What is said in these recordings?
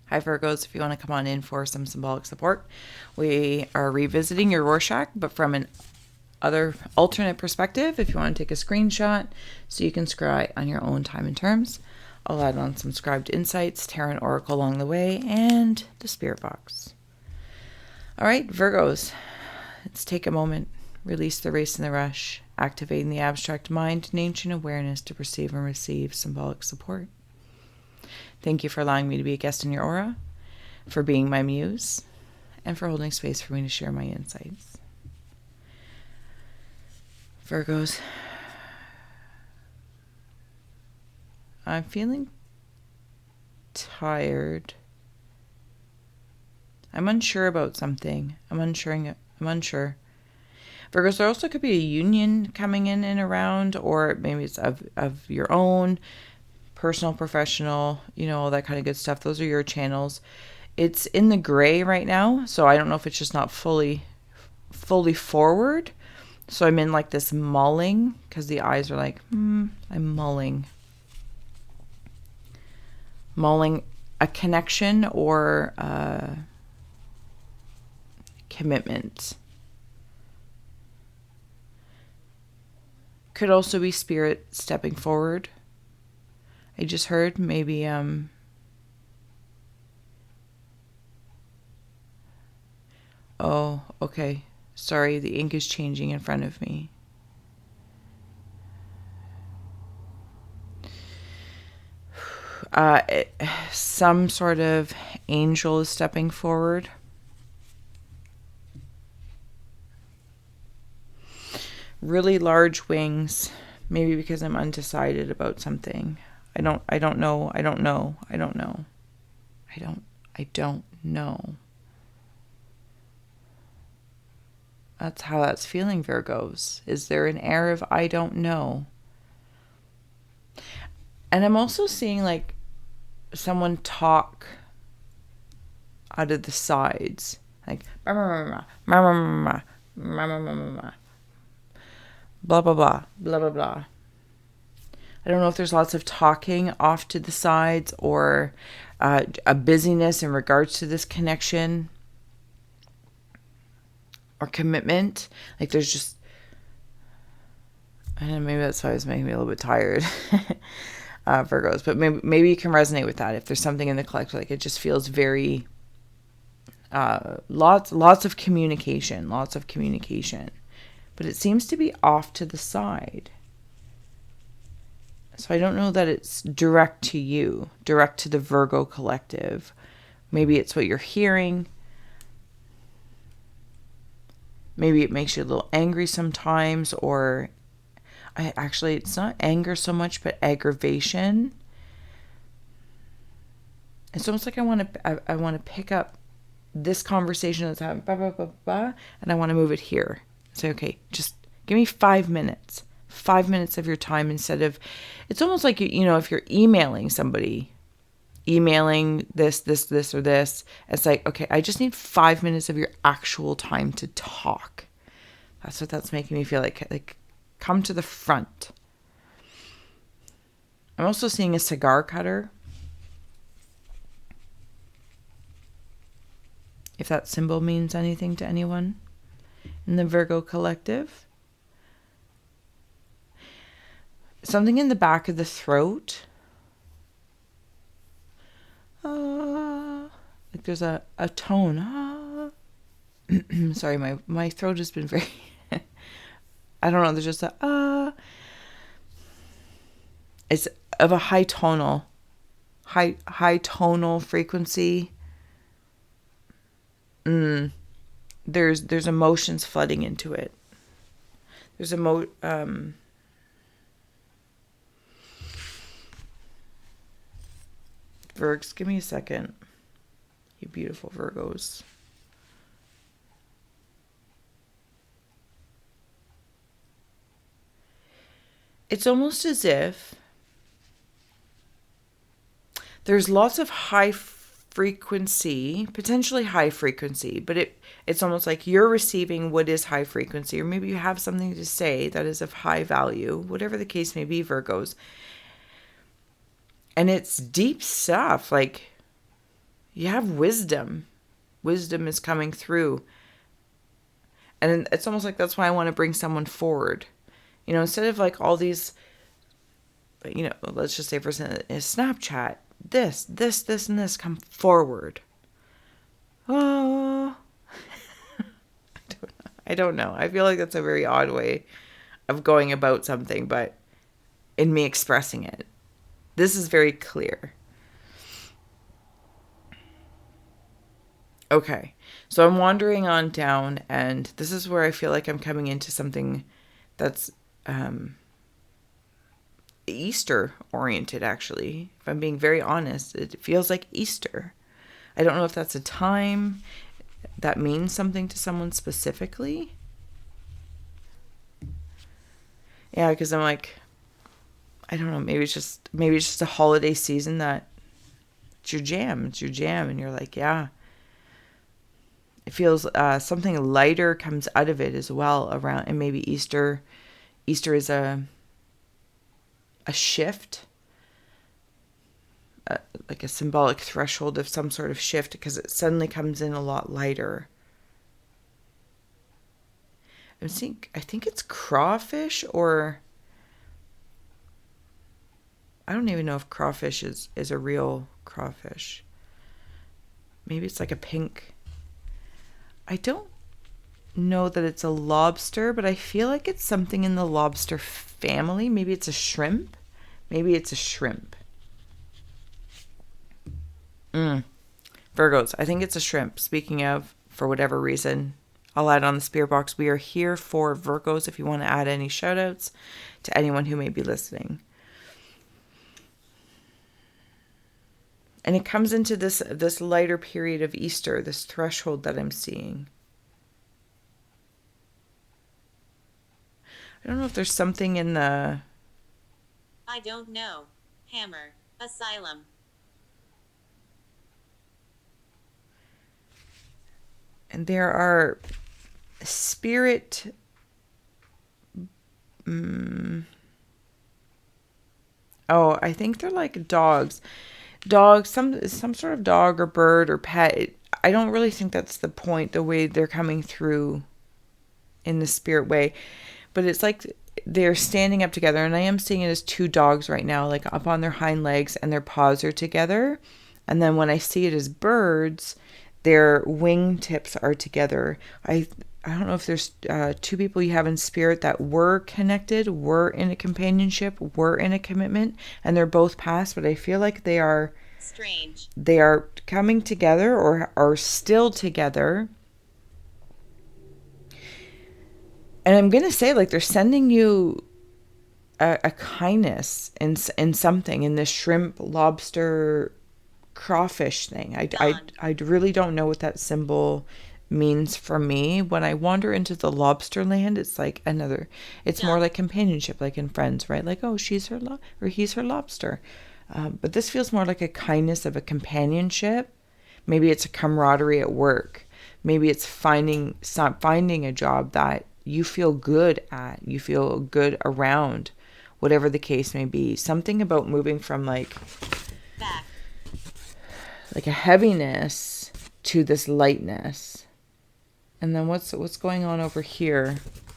Hi Virgos, if you want to come on in for some symbolic support, we are revisiting your rorschach, but from an other alternate perspective. If you want to take a screenshot so you can scry on your own time and terms, I'll add on some scribed insights, tarot and oracle along the way, and the spirit box. All right, Virgos, let's take a moment, release the race and the rush, activating the abstract mind and ancient awareness to perceive and receive symbolic support. Thank you for allowing me to be a guest in your aura, for being my muse, and for holding space for me to share my insights. Virgos, I'm feeling tired. I'm unsure about something. I'm unsure. Virgos, there also could be a union coming in and around, or maybe it's of your own, personal, professional, all that kind of good stuff. Those are your channels. It's in the gray right now, so I don't know if it's just not fully forward. So I'm in like this mulling, because the eyes are like, I'm mulling a connection or a commitment. Could also be spirit stepping forward. I just heard maybe oh, okay. Sorry, the ink is changing in front of me. Some sort of angel is stepping forward. Really large wings, maybe because I'm undecided about something. I don't know. That's how that's feeling, Virgos. Is there an air of I don't know? And I'm also seeing like someone talk out of the sides. Like blah blah blah blah blah blah blah. I don't know if there's lots of talking off to the sides or a busyness in regards to this connection or commitment. Like there's just, I don't know, maybe that's why it's making me a little bit tired, Virgos. But maybe you can resonate with that. If there's something in the collective, like it just feels very, lots of communication. But it seems to be off to the side. So I don't know that it's direct to you, direct to the Virgo collective. Maybe it's what you're hearing. Maybe it makes you a little angry sometimes, or it's not anger so much, but aggravation. It's almost like I want to pick up this conversation that's happening, blah, blah, blah, blah, and I want to move it here. Say, okay, just give me 5 minutes. 5 minutes of your time instead of, it's almost like, if you're emailing somebody, emailing this, or this, it's like, okay, I just need 5 minutes of your actual time to talk. That's what that's making me feel like come to the front. I'm also seeing a cigar cutter. If that symbol means anything to anyone in the Virgo collective. Something in the back of the throat. Like there's a tone. Sorry, my throat has been very, I don't know, there's just it's of a high tonal frequency. There's emotions flooding into it. There's Virgs, give me a second. You beautiful Virgos. It's almost as if there's lots of high frequency, potentially high frequency, but it's almost like you're receiving what is high frequency, or maybe you have something to say that is of high value, whatever the case may be, Virgos. And it's deep stuff, like, you have wisdom. Wisdom is coming through. And it's almost like that's why I want to bring someone forward. You know, instead of like all these, you know, let's just say for instance, Snapchat, this, and this, come forward. Oh, I don't know. I feel like that's a very odd way of going about something, but in me expressing it, this is very clear. Okay, so I'm wandering on down, and this is where I feel like I'm coming into something that's Easter oriented, actually. If I'm being very honest, it feels like Easter. I don't know if that's a time that means something to someone specifically. Yeah, because I'm like, I don't know, maybe it's just a holiday season that it's your jam, and you're like, yeah. It feels something lighter comes out of it as well around, and maybe Easter is a shift, like a symbolic threshold of some sort of shift, because it suddenly comes in a lot lighter. I think it's crawfish, or I don't even know if crawfish is a real crawfish. Maybe it's like a pink. I don't know that it's a lobster, but I feel like it's something in the lobster family. Maybe it's a shrimp. Virgos, I think it's a shrimp. Speaking of, for whatever reason, I'll add on the spirit box. We are here for Virgos if you want to add any shout outs to anyone who may be listening. And it comes into this lighter period of Easter, this threshold that I'm seeing. I don't know if there's something in the... I don't know. Hammer. Asylum. And there are spirit... Oh, I think they're like dogs. Dogs, some sort of dog or bird or pet. I don't really think that's the point, the way they're coming through in the spirit way. But it's like they're standing up together, and I am seeing it as two dogs right now, like up on their hind legs, and their paws are together. And then when I see it as birds, their wingtips are together. I don't know if there's two people you have in spirit that were connected, were in a companionship, were in a commitment, and they're both past, but I feel like they are strange. They are coming together or are still together. And I'm going to say, like, they're sending you a kindness in something, in this shrimp, lobster, crawfish thing. I really don't know what that symbol means for me. When I wander into the lobster land, it's like it's more like companionship, like in Friends, right? Like, oh, she's her or he's her lobster. But this feels more like a kindness of a companionship. Maybe it's a camaraderie at work. Maybe it's finding a job that you feel good at, you feel good around, whatever the case may be. Something about moving from like a heaviness to this lightness. And then what's going on over here,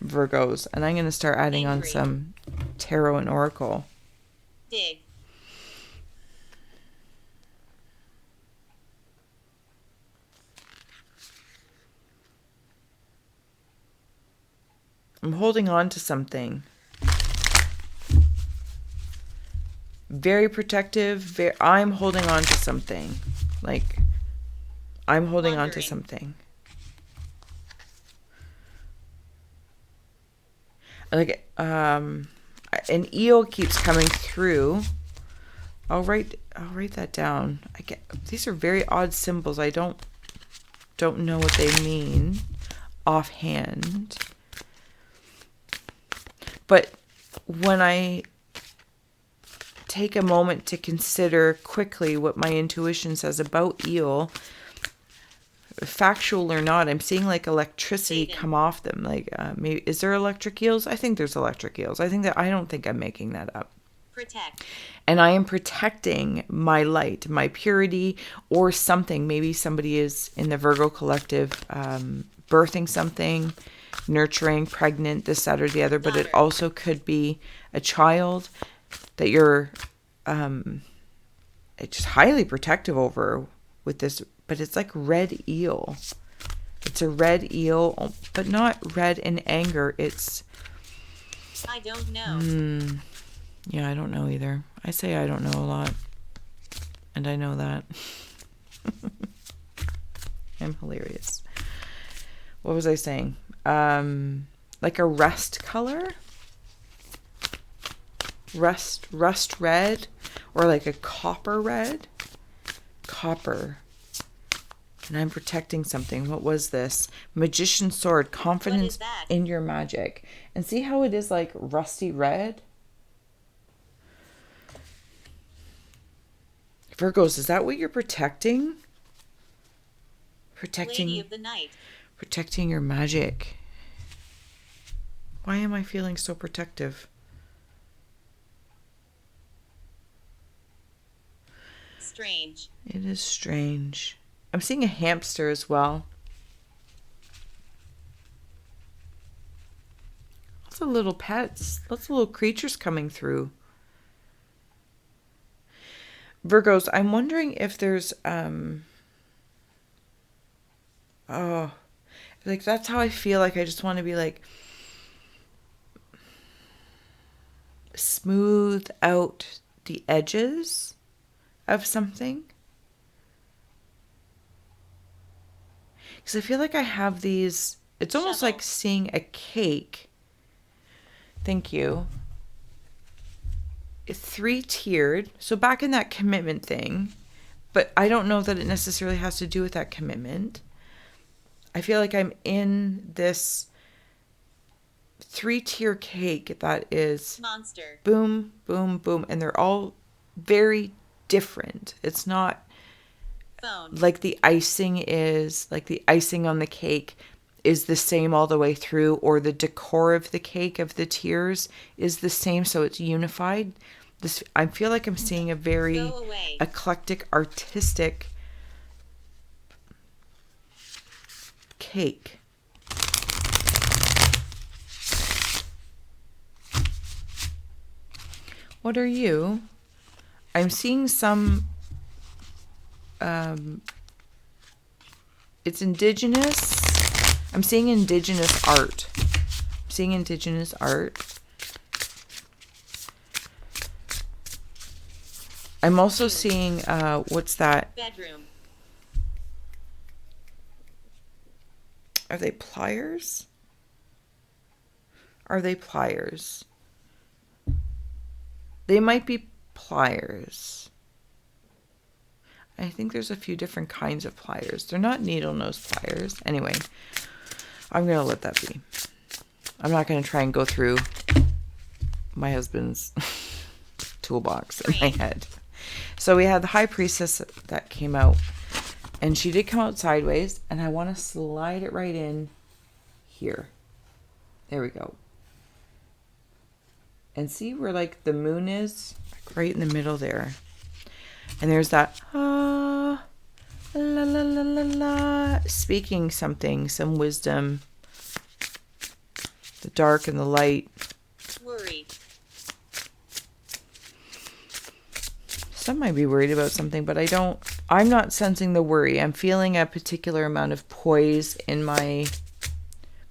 Virgos? And I'm going to start adding on some tarot and oracle. Dig. I'm holding on to something. Very protective. I'm holding on to something. Like, I'm holding on to something. Like, an eel keeps coming through. I'll write that down. These are very odd symbols. I don't know what they mean offhand. But when I take a moment to consider quickly what my intuition says about eel, factual or not, I'm seeing like electricity come off them. Like, maybe, is there electric eels? I think there's electric eels. I don't think I'm making that up. Protect. And I am protecting my light, my purity, or something. Maybe somebody is in the Virgo collective birthing something, nurturing, pregnant, this, that, or the other. But it also could be a child that you're just highly protective over with this. But it's like red eel. It's a red eel, but not red in anger. It's... I don't know. Yeah, I don't know either. I say I don't know a lot. And I know that. I'm hilarious. What was I saying? Like a rust color? Rust red? Or like a copper red? Copper. And I'm protecting something. What was this? Magician's sword. Confidence in your magic. And see how it is like rusty red? Virgos, is that what you're protecting? Lady of the night. Protecting your magic. Why am I feeling so protective? Strange. It is strange. I'm seeing a hamster as well. Lots of little pets. Lots of little creatures coming through. Virgos, I'm wondering if there's like that's how I feel. Like I just want to be like smooth out the edges of something. Because I feel like I have these, it's almost like seeing a cake. Thank you. It's 3-tiered. So back in that commitment thing, but I don't know that it necessarily has to do with that commitment. I feel like I'm in this 3-tier cake that is monster. Boom, boom, boom. And they're all very different. It's not like the icing is, like the icing on the cake is the same all the way through, or the decor of the cake of the tiers is the same, so it's unified. This, I feel like I'm seeing a very eclectic, artistic cake. What are you? I'm seeing some it's indigenous. I'm seeing indigenous art. I'm seeing indigenous art. I'm also seeing what's that? Bedroom. Are they pliers? Are they pliers? They might be pliers. I think there's a few different kinds of pliers. They're not needle nose pliers. Anyway, I'm going to let that be. I'm not going to try and go through my husband's toolbox in my head. So we had the High Priestess that came out. And she did come out sideways. And I want to slide it right in here. There we go. And see where like the moon is? Like right in the middle there. And there's that la la la la la, speaking something, some wisdom. The dark and the light. Worry. Some might be worried about something, but I'm not sensing the worry. I'm feeling a particular amount of poise in my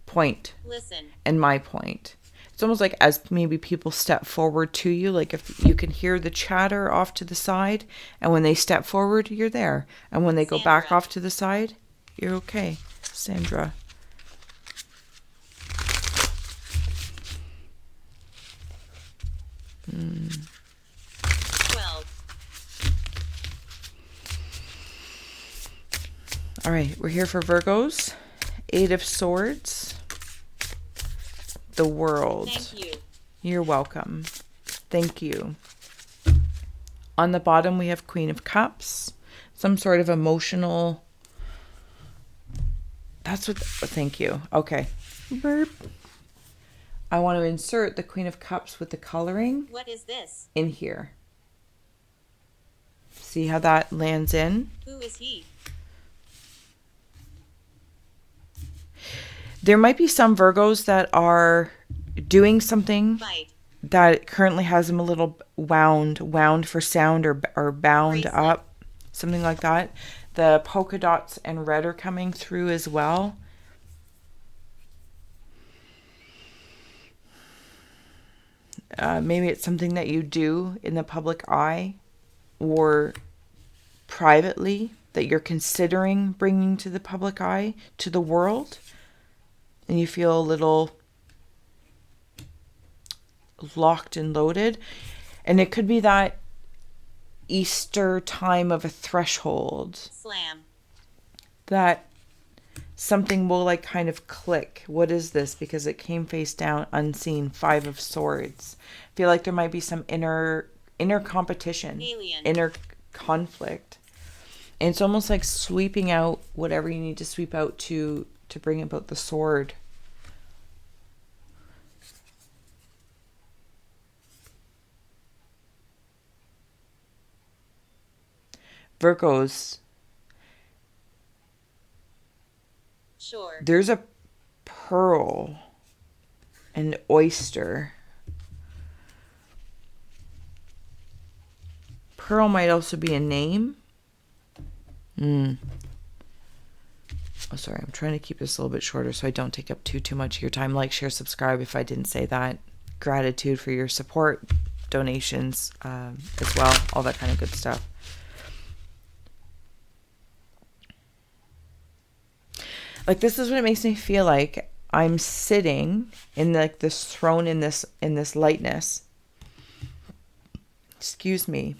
point. Listen. And my point. It's almost like as maybe people step forward to you, like if you can hear the chatter off to the side, and when they step forward, you're there. And when they go back off to the side, you're okay. Sandra. Hmm. 12. All right, we're here for Virgos. 8 of Swords. The World. Thank you. You're welcome. Thank you. On the bottom, we have Queen of Cups. Some sort of emotional... That's what... Thank you. Okay. Burp. I want to insert the Queen of Cups with the coloring What is this? in here. See how that lands in? Who is he? There might be some Virgos that are doing something Bite. that currently has them a little wound for sound, or bound Bracelet. up, something like that. The polka dots and red are coming through as well. Maybe it's something that you do in the public eye or privately that you're considering bringing to the public eye, to the world, and you feel a little locked and loaded. And it could be that Easter time of a threshold. Slam. That something will like kind of click. What is this? Because it came face down, unseen. 5 of Swords. I feel like there might be some inner competition, Alien. inner conflict. And it's almost like sweeping out whatever you need to sweep out to bring about the sword. Virgos, Sure. there's a pearl, an oyster. Pearl might also be a name. Oh, sorry. I'm trying to keep this a little bit shorter so I don't take up too much of your time. Like, share, subscribe if I didn't say that. Gratitude for your support, donations as well. All that kind of good stuff. Like, this is what it makes me feel like. I'm sitting in like this throne in this lightness. Excuse me.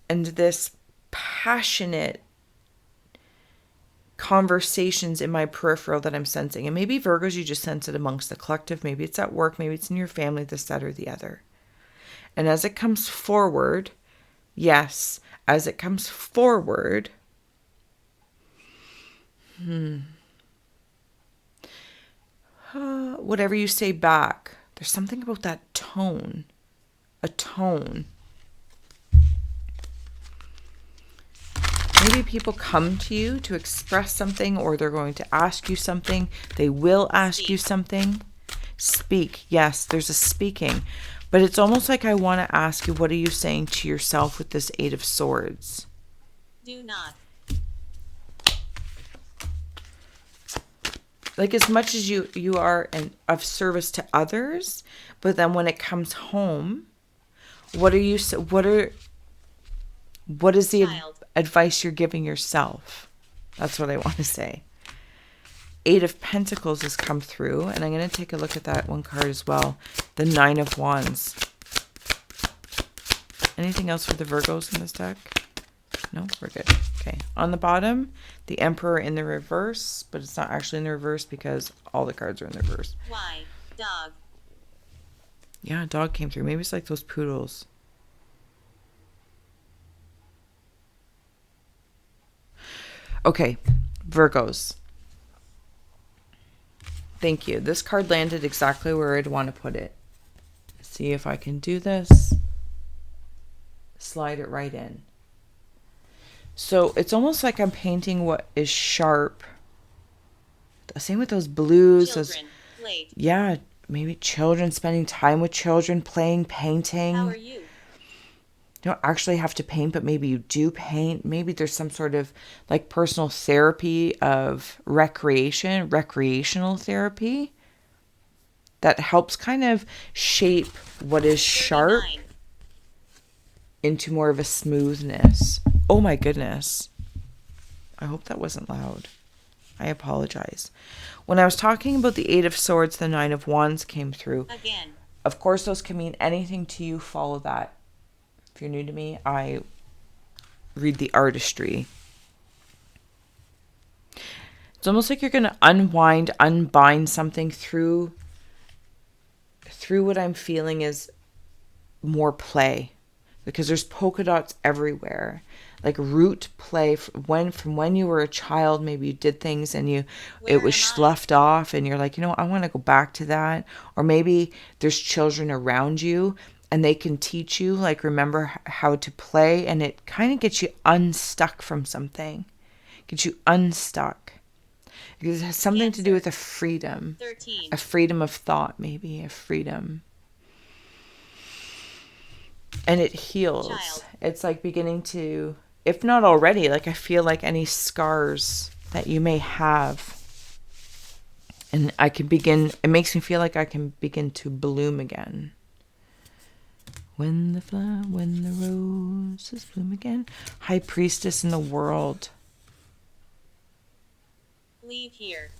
And this passionate conversations in my peripheral that I'm sensing. And maybe Virgos, you just sense it amongst the collective. Maybe it's at work. Maybe it's in your family, this, that, or the other. And as it comes forward, yes, as it comes forward, whatever you say back, there's something about that tone. A tone. Maybe people come to you to express something, or they're going to ask you something. They will ask you something. Speak. Yes, there's a speaking. But it's almost like I want to ask you, what are you saying to yourself with this 8 of Swords? Do not. Like, as much as you are of service to others, but then when it comes home, what is the advice you're giving yourself? That's what I want to say. 8 of Pentacles has come through, and I'm going to take a look at that one card as well. The 9 of Wands. Anything else for the Virgos in this deck? No, we're good. Okay. On the bottom, the Emperor in the reverse, but it's not actually in the reverse because all the cards are in the reverse. Why? Dog. Yeah, a dog came through. Maybe it's like those poodles. Okay, Virgos. Thank you. This card landed exactly where I'd want to put it. See if I can do this. Slide it right in. So it's almost like I'm painting what is sharp. Same with those blues. Children. Late. Yeah, maybe children, spending time with children, playing, painting. How are you? You don't actually have to paint, but maybe you do paint. Maybe there's some sort of like personal therapy of recreational therapy that helps kind of shape what is sharp 39. into more of a smoothness. Oh my goodness. I hope that wasn't loud. I apologize. When I was talking about the 8 of Swords, the 9 of Wands came through. Again. Of course, those can mean anything to you. Follow that. If you're new to me, I read the artistry. It's almost like you're going to unbind something through what I'm feeling is more play. because there's polka dots everywhere. Like root play from when you were a child, maybe you did things and it was sloughed off and you're like, I want to go back to that. Or maybe there's children around you and they can teach you, like, remember how to play, and it kind of gets you unstuck from something. Gets you unstuck. Because it has something to do with a freedom. 13. A freedom of thought, maybe. A freedom. And it heals. Child. It's like beginning to, if not already, like I feel like any scars that you may have. And it makes me feel like I can begin to bloom again. When the roses bloom again. High priestess in the world. Leave here.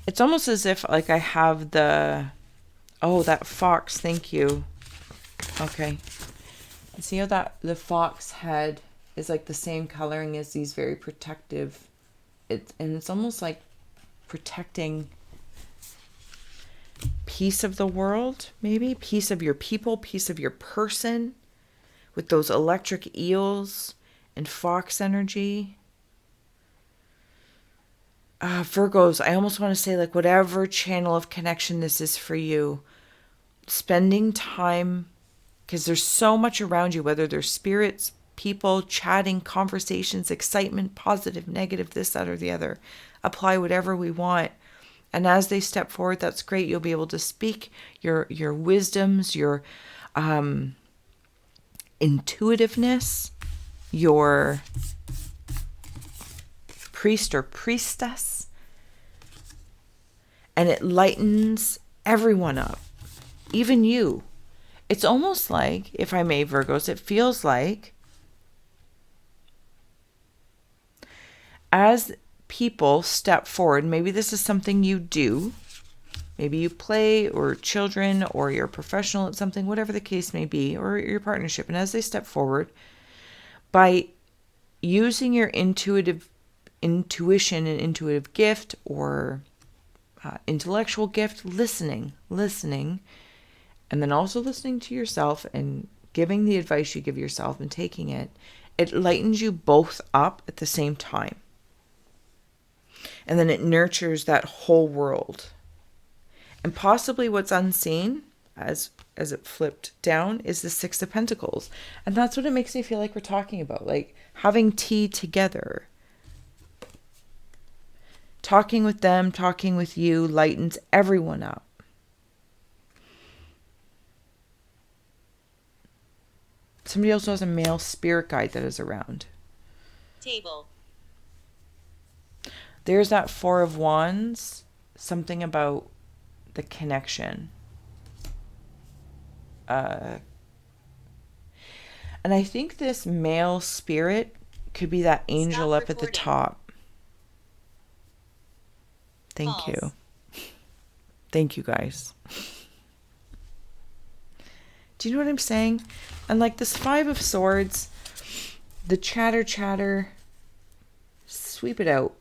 It's almost as if like I have that fox, thank you. Okay. See how the fox head is like the same coloring as these very protective. It's almost like protecting piece of the world, maybe piece of your people, piece of your person, with those electric eels and fox energy. Virgos, I almost want to say, like, whatever channel of connection this is for you, spending time, because there's so much around you, whether there's spirits, people, chatting, conversations, excitement, positive, negative, this, that, or the other. Apply whatever we want. And as they step forward, that's great. You'll be able to speak your wisdoms, your intuitiveness, your priest or priestess. And it lightens everyone up, even you. It's almost like, if I may, Virgos, it feels like as people step forward, maybe this is something you do, maybe you play, or children, or you're a professional at something, whatever the case may be, or your partnership, and as they step forward, by using your intuition and intuitive gift, or intellectual gift, listening, and then also listening to yourself and giving the advice you give yourself and taking it, it lightens you both up at the same time. And then it nurtures that whole world. And possibly what's unseen, as it flipped down, is the Six of Pentacles. And that's what it makes me feel like we're talking about. Like having tea together. Talking with them, talking with you, lightens everyone up. Somebody also has a male spirit guide that is around. Table. There's that Four of Wands, something about the connection. And I think this male spirit could be that angel up at the top. Thank you. Thank you, guys. Do you know what I'm saying? And like this Five of Swords, the chatter, sweep it out.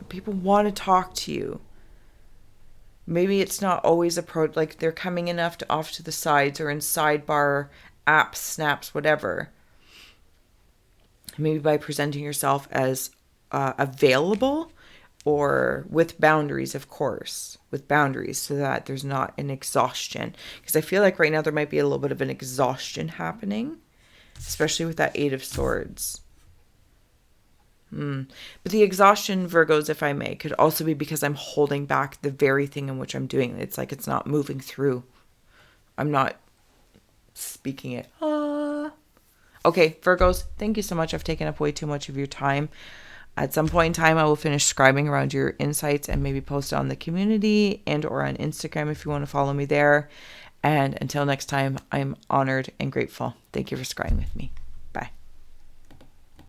People want to talk to you. Maybe it's not always like they're coming in off to the sides or in sidebar apps, snaps, whatever. Maybe by presenting yourself as available, or with boundaries, of course, with boundaries, so that there's not an exhaustion. Because I feel like right now there might be a little bit of an exhaustion happening, especially with that Eight of Swords. But the exhaustion, Virgos, if I may, could also be because I'm holding back the very thing in which I'm doing. It's like it's not moving through. I'm not speaking it. Okay, Virgos, thank you so much. I've taken up way too much of your time. At some point in time, I will finish scribing around your insights and maybe post it on the community and or on Instagram if you want to follow me there. And until next time, I'm honored and grateful. Thank you for scrying with me.